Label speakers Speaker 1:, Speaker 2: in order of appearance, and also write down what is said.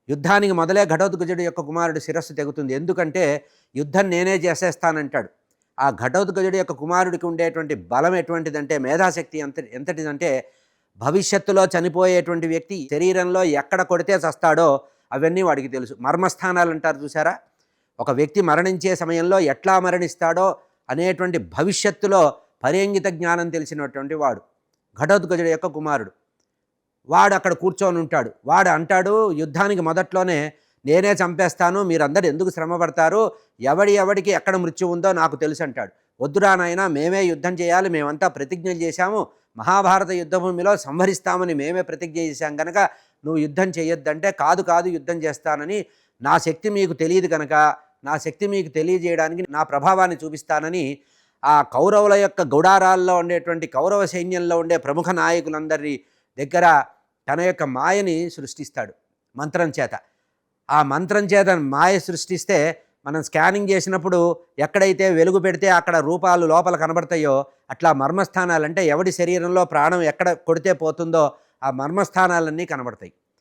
Speaker 1: యుద్ధానికి మొదలే ఘటోత్కచుడి యొక్క కుమారుడు శిరస్సు తెగుతుంది. ఎందుకంటే యుద్ధం నేనే చేసేస్తానంటాడు. ఆ ఘటోత్కచుడి యొక్క కుమారుడికి ఉండేటువంటి బలం ఎటువంటిదంటే, మేధాశక్తి ఎంతటిదంటే, భవిష్యత్తులో చనిపోయేటువంటి వ్యక్తి శరీరంలో ఎక్కడ కొడితే చస్తాడో అవన్నీ వాడికి తెలుసు. మర్మస్థానాలు అంటారు చూసారా, ఒక వ్యక్తి మరణించే సమయంలో ఎట్లా మరణిస్తాడో అనేటువంటి భవిష్యత్తులో పరేంగిత జ్ఞానం తెలిసినటువంటి వాడు ఘటోత్కచుడి యొక్క కుమారుడు. వాడు అక్కడ కూర్చొని ఉంటాడు. వాడు అంటాడు యుద్ధానికి మొదట్లోనే, నేనే చంపేస్తాను, మీరందరూ ఎందుకు శ్రమ పడతారు, ఎవడికి ఎక్కడ మృత్యు ఉందో నాకు తెలుసు అంటాడు. వద్దురా నాయనా, మేమే యుద్ధం చేయాలి, మేమంతా ప్రతిజ్ఞలు చేశాము, మహాభారత యుద్ధభూమిలో సంహరిస్తామని మేమే ప్రతిజ్ఞ చేశాం కనుక నువ్వు యుద్ధం చేయొద్దంటే, కాదు యుద్ధం చేస్తానని, నా శక్తి మీకు తెలియదు కనుక నా శక్తి మీకు తెలియజేయడానికి నా ప్రభావాన్ని చూపిస్తానని ఆ కౌరవుల యొక్క గుడారాల్లో ఉండేటువంటి కౌరవ సైన్యంలో ఉండే ప్రముఖ నాయకులందరి దగ్గర తన యొక్క మాయని సృష్టిస్తాడు మంత్రం చేత. ఆ మంత్రం చేత మాయ సృష్టిస్తే మనం స్కానింగ్ చేసినప్పుడు ఎక్కడైతే వెలుగు పెడితే అక్కడ రూపాలు లోపల కనబడతాయో, అట్లా మర్మస్థానాలంటే ఎవడి శరీరంలో ప్రాణం ఎక్కడ కొడితే పోతుందో ఆ మర్మస్థానాలన్నీ కనబడతాయి.